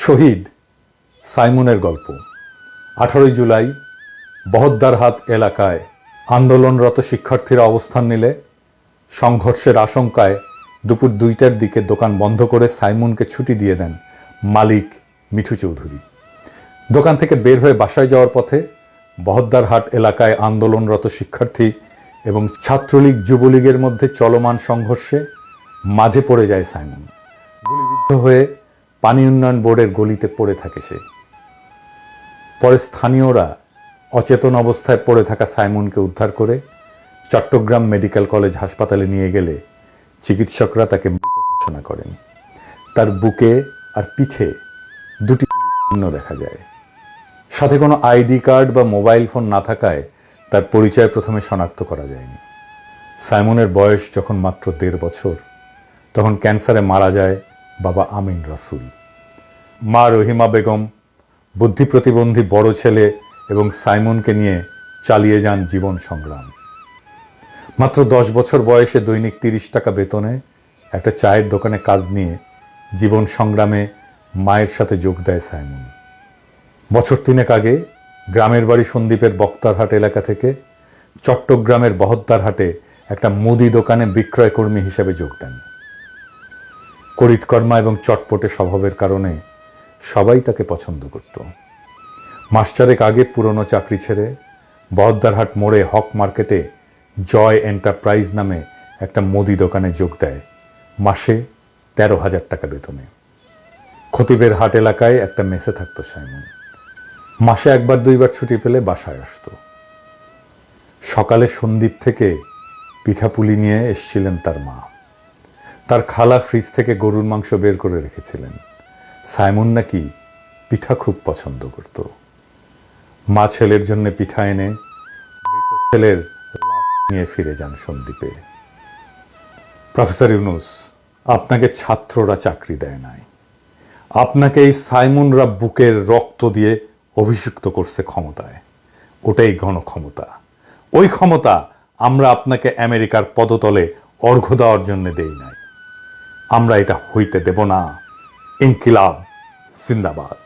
শহীদ সাইমনের গল্প। 18 জুলাই বহদ্দারহাট এলাকায় আন্দোলনরত শিক্ষার্থীরা অবস্থান নিলে সংঘর্ষের আশঙ্কায় দুপুর 2টার দিকে দোকান বন্ধ করে সাইমনকে ছুটি দিয়ে দেন মালিক মিঠু চৌধুরী। দোকান থেকে বের হয়ে বাসায় যাওয়ার পথে বহদ্দারহাট এলাকায় আন্দোলনরত শিক্ষার্থী এবং ছাত্রলীগ যুবলীগের মধ্যে চলমান সংঘর্ষে মাঝে পড়ে যায় সাইমন। গুলিবিদ্ধ হয়ে পানি উন্নয়ন বোর্ডের গলিতে পড়ে থাকে সে। পরে স্থানীয়রা অচেতন অবস্থায় পড়ে থাকা সাইমনকে উদ্ধার করে চট্টগ্রাম মেডিকেল কলেজ হাসপাতালে নিয়ে গেলে চিকিৎসকরা তাকে মৃত ঘোষণা করেন। তার বুকে আর পিঠে 2টি চিহ্ন দেখা যায়। সাথে কোনো আইডি কার্ড বা মোবাইল ফোন না থাকায় তার পরিচয় প্রথমে শনাক্ত করা যায়নি। সাইমনের বয়স যখন মাত্র 1.5 বছর, তখন ক্যান্সারে মারা যায় বাবা আমিন রাসুল। মা রহিমা বেগম বুদ্ধি প্রতিবন্ধী বড় ছেলে এবং সাইমনকে নিয়ে চালিয়ে যান জীবন সংগ্রাম। মাত্র 10 বছর বয়সে দৈনিক 30 টাকা বেতনে একটা চায়ের দোকানে কাজ নিয়ে জীবন সংগ্রামে মায়ের সাথে যোগ দেয় সাইমন। বছর 3 আগে গ্রামের বাড়ি সন্দ্বীপের বক্তারহাট এলাকা থেকে চট্টগ্রামের বহদ্দারহাটে একটা মুদি দোকানে বিক্রয় কর্মী হিসেবে যোগ দেন। করিতকর্মা এবং চটপটে স্বভাবের কারণে সবাই তাকে পছন্দ করত। মাস 4 আগে পুরনো চাকরি ছেড়ে বহদ্দারহাট মোড়ে হক মার্কেটে জয় এন্টারপ্রাইজ নামে একটা মুদি দোকানে যোগ দেয় মাসে 13,000 টাকা বেতনে। খতিবের হাট এলাকায় একটা মেসে থাকতো সাইমন। মাসে 1-2বার ছুটি পেলে বাসায় আসতো। সকালে সন্দ্বীপ থেকে পিঠাপুলি নিয়ে এসেছিলেন তার মা। তার খালা ফ্রিজ থেকে গরুর মাংস বের করে রেখেছিলেন। সাইমন নাকি পিঠা খুব পছন্দ করত। মা ছেলের জন্য পিঠা এনে মৃত ছেলের লাশ নিয়ে ফিরে যান সন্দ্বীপে। প্রফেসর ইউনুস, আপনাকে ছাত্ররা চাকরি দেয় নাই, আপনাকে এই সাইমনরা বুকের রক্ত দিয়ে অভিষিক্ত করছে ক্ষমতায়। ওটাই গণক্ষমতা। ওই ক্ষমতা আমরা আপনাকে আমেরিকার পদতলে অর্ঘ্য দেওয়ার জন্য দেই নাই। আমরা এটা হইতে দেব না। ইনকিলাব জিন্দাবাদ।